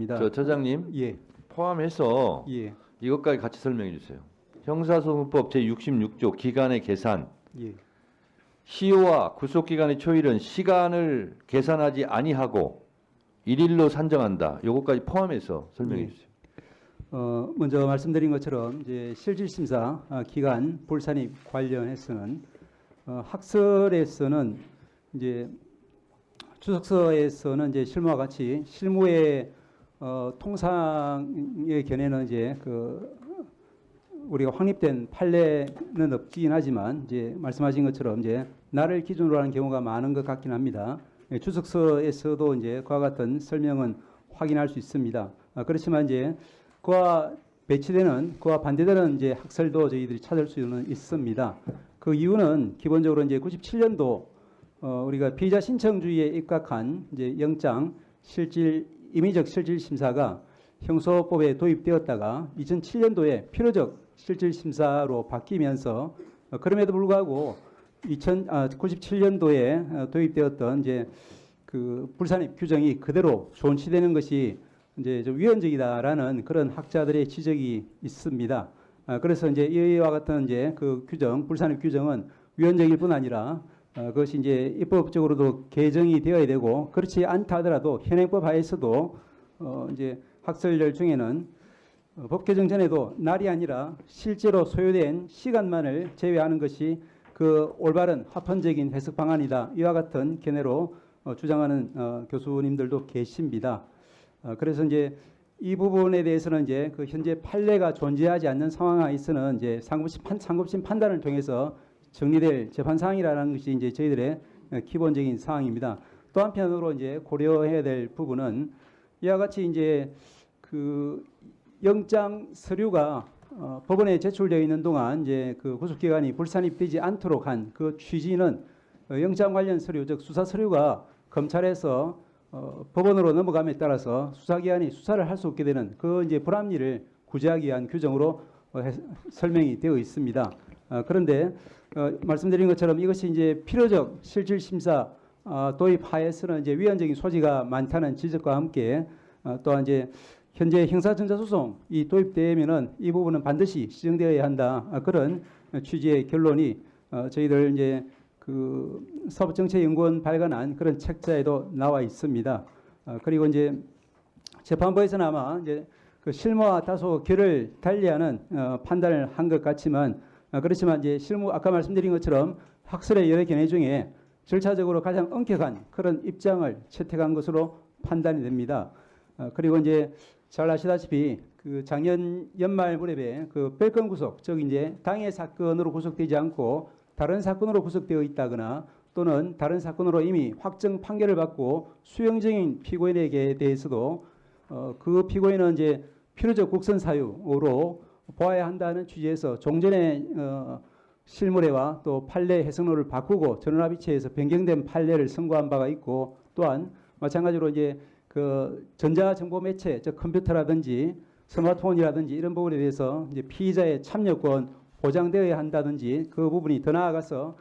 있습니다. 저 처장님 예, 포함해서 예, 이것까지 같이 설명해 주세요. 형사소송법 제66조 기간의 계산, 예. 시효와 구속기간의 초일은 시간을 계산하지 아니하고 일일로 산정한다. 이것까지 포함해서 설명해 예. 주세요. 먼저 말씀드린 것처럼 이제 실질심사 기간 불산입 관련해서는 학설에서는 이제 주석서에서는 이제 실무와 같이 실무의 통상의 견해는 이제 우리가 확립된 판례는 없긴 하지만 이제 말씀하신 것처럼 이제 날을 기준으로 하는 경우가 많은 것 같긴 합니다. 주석서에서도 이제 그와 같은 설명은 확인할 수 있습니다. 그렇지만 이제 그와 배치되는 그와 반대되는 이제 학설도 저희들이 찾을 수는 있습니다. 그 이유는 기본적으로 이제 97년도 우리가 피의자 신청주의에 입각한 이제 영장 임의적 실질 심사가 형소법에 도입되었다가 2007년도에 필요적 실질 심사로 바뀌면서 그럼에도 불구하고 97년도에 도입되었던 이제 그 불산입 규정이 그대로 존치되는 것이 이제 좀 위헌적이다라는 그런 학자들의 지적이 있습니다. 그래서 이제 이와 같은 이제 그 규정, 불산입 규정은 위헌적일 뿐 아니라 그것이 이제 입법적으로도 개정이 되어야 되고 그렇지 않다 하더라도 현행법 하에서도 이제 학설들 중에는 법 개정 전에도 날이 아니라 실제로 소요된 시간만을 제외하는 것이 그 올바른 합헌적인 해석 방안이다. 이와 같은 견해로 주장하는 교수님들도 계십니다. 그래서 이제 이 부분에 대해서는 이제 그 현재 판례가 존재하지 않는 상황에서는 이제 상급심 판단을 통해서 정리될 재판 사항이라는 것이 이제 저희들의 기본적인 사항입니다. 또 한편으로 이제 고려해야 될 부분은 이와 같이 이제 그 영장 서류가 법원에 제출되어 있는 동안 이제 그 구속기간이 불산입되지 않도록 한 그 취지는 영장 관련 서류, 즉 수사 서류가 검찰에서 법원으로 넘어감에 따라서 수사기관이 수사를 할 수 없게 되는 그 이제 불합리를 구제하기 위한 규정으로 설명이 되어 있습니다. 그런데 말씀드린 것처럼 이것이 이제 필요적 실질 심사 도입하에서는 이제 위헌적인 소지가 많다는 지적과 함께 또한 이제 현재 형사전자소송이 도입되면은 이 부분은 반드시 시정되어야 한다. 그런 취지의 결론이 저희들 이제 그 사법정책연구원 발간한 그런 책자에도 나와 있습니다. 그리고 이제 재판부에서는 아마 이제 그 실무와 다소 결을 달리하는 판단을 한 것 같지만 그렇지만 이제 실무 아까 말씀드린 것처럼 학설의 여러 견해 중에 절차적으로 가장 엄격한 그런 입장을 채택한 것으로 판단이 됩니다. 그리고 이제 잘 아시다시피 그 작년 연말 무렵에 그 별건 구속, 즉 이제 당해 사건으로 구속되지 않고 다른 사건으로 구속되어 있다거나 또는 다른 사건으로 이미 확정 판결을 받고 수용 중인 피고인에게 대해서도 그 피고인은 이제 필요적 국선 사유로 보아야 한다는 취지에서 종전의 실무례와 또 판례 해석론을 바꾸고 전원합의체에서 변경된 판례를 선고한 바가 있고 또한 마찬가지로 이제 그 전자정보 매체, 즉 컴퓨터라든지 스마트폰이라든지 이런 부분에 대해서 이제 피의자의 참여권 보장되어야 한다든지 그 부분이 더 나아가서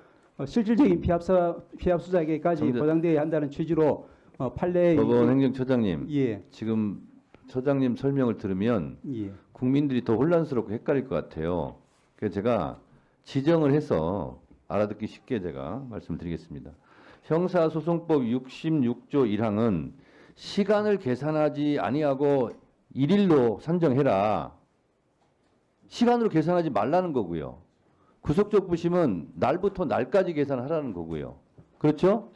실질적인 피합 수사에게까지 보장되어야 한다는 취지로 판례의 법원 행정처장님, 예. 지금 처장님 설명을 들으면 예. 국민들이 더 혼란스럽고 헷갈릴 것 같아요. 그래서 제가 지정을 해서 알아듣기 쉽게 제가 말씀드리겠습니다. 형사소송법 66조 1항은 시간을 계산하지 아니하고 일일로 산정해라. 시간으로 계산하지 말라는 거고요. 구속적 부심은 날부터 날까지 계산하라는 거고요. 그렇죠?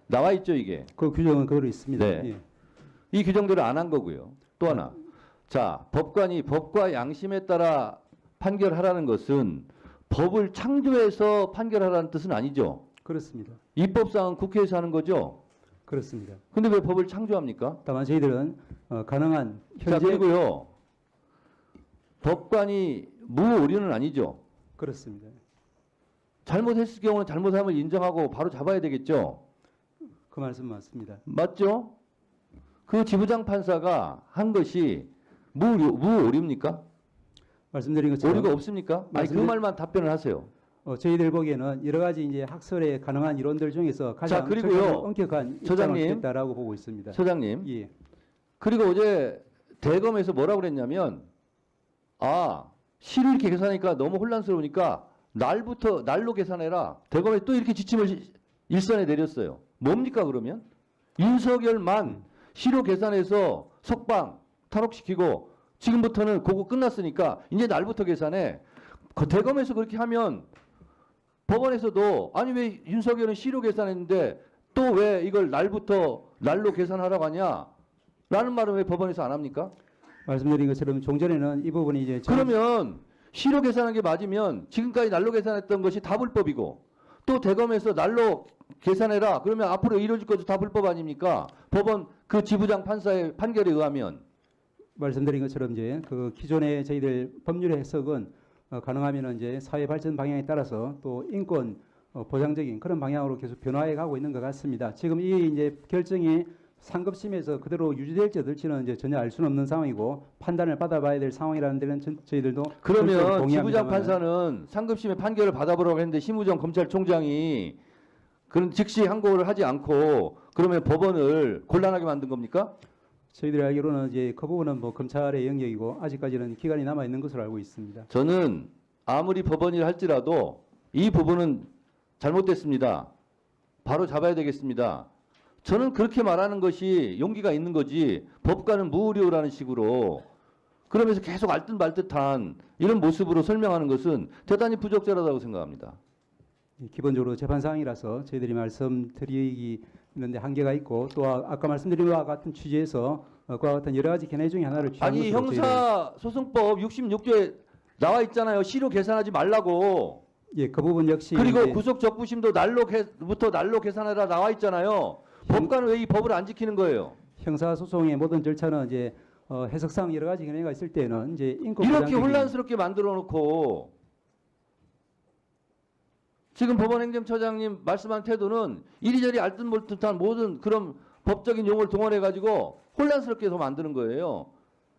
나와 있죠, 이게. 그 규정은 그대로 있습니다. 네. 예. 이 규정대로 안 한 거고요. 또 하나. 자, 법관이 법과 양심에 따라 판결하라는 것은 법을 창조해서 판결하라는 뜻은 아니죠. 그렇습니다. 입법상은 국회에서 하는 거죠. 그렇습니다. 근데 왜 법을 창조합니까? 다만 저희들은 가능한 자, 현재 그리고요. 법관이 무오류는 아니죠. 그렇습니다. 잘못했을 경우는 잘못함을 인정하고 바로 잡아야 되겠죠. 그 말씀 맞습니다. 맞죠? 그 지부장 판사가 한 것이 무오류입니까? 말씀드린 것처럼 오류가 없습니까? 아니 그 말만 답변을 하세요. 저희들 보기에는 여러 가지 이제 학설의 가능한 이론들 중에서 가장 그리고요. 엄격한 입장을 처장님. 취했다라고 보고 있습니다. 처장님. 예. 그리고 어제 대검에서 뭐라고 그랬냐면 시로 이렇게 계산하니까 너무 혼란스러우니까 날로 계산해라. 대검에 또 이렇게 지침을 일선에 내렸어요. 뭡니까 그러면? 윤석열만 시로 계산해서 석방 탈옥시키고 지금부터는 그거 끝났으니까 이제 날부터 계산해. 대검에서 그렇게 하면 법원에서도 아니 왜 윤석열은 시로 계산했는데 또 왜 이걸 날로 계산하라고 하냐? 라는 말은 왜 법원에서 안 합니까? 말씀드린 것처럼 종전에는 이 부분이 이제 그러면 시로 계산한 게 맞으면 지금까지 날로 계산했던 것이 다 불법이고 또 대검에서 날로 계산해라. 그러면 앞으로 이루어질 것도 다 불법 아닙니까? 법원 그 지부장 판사의 판결에 의하면. 말씀드린 것처럼 이제 그 기존의 저희들 법률의 해석은 가능하면 이제 사회 발전 방향에 따라서 또 인권 보장적인 그런 방향으로 계속 변화해 가고 있는 것 같습니다. 지금 이 이제 결정이 상급심에서 그대로 유지될지 어떨지는 이제 전혀 알 수는 없는 상황이고 판단을 받아봐야 될 상황이라는 데는 저희들도 그러면 동의합니다만 지부장 판사는 상급심의 판결을 받아보라고 했는데 심우정 검찰총장이 그런 즉시 항고를 하지 않고 그러면 법원을 곤란하게 만든 겁니까? 저희들이 알기로는 이제 그 부분은 뭐 검찰의 영역이고 아직까지는 기간이 남아 있는 것으로 알고 있습니다. 저는 아무리 법원이라 할지라도 이 부분은 잘못됐습니다. 바로 잡아야 되겠습니다. 저는 그렇게 말하는 것이 용기가 있는 거지 법관은 무의료라는 식으로 그러면서 계속 알듯 말듯한 이런 모습으로 설명하는 것은 대단히 부적절하다고 생각합니다. 기본적으로 재판 사항이라서 저희들이 말씀드리는데 한계가 있고 또 아까 말씀드린 것과 같은 취지에서 그와 같은 여러 가지 견해 중에 하나를 취한 아니 것으로 형사소송법 66조에 나와 있잖아요. 시로 계산하지 말라고. 예, 그 부분 역시 그리고 이제 구속 적부심도 날로 계산해라 나와 있잖아요. 법관은 왜 이 법을 안 지키는 거예요? 형사소송의 모든 절차는 이제 해석상 여러 가지 견해가 있을 때는 이제 인권 이렇게 보장적인- 혼란스럽게 만들어 놓고 지금 법원행정처장님 말씀한 태도는 이리저리 알듯말듯한 모든 그런 법적인 용어를 동원해 가지고 혼란스럽게 해서 만드는 거예요.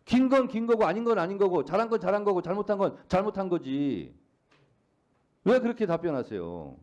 긴 건 긴 거고 아닌 건 아닌 거고 잘한 건 잘한 거고 잘못한 건 잘못한 거지. 왜 그렇게 답변하세요?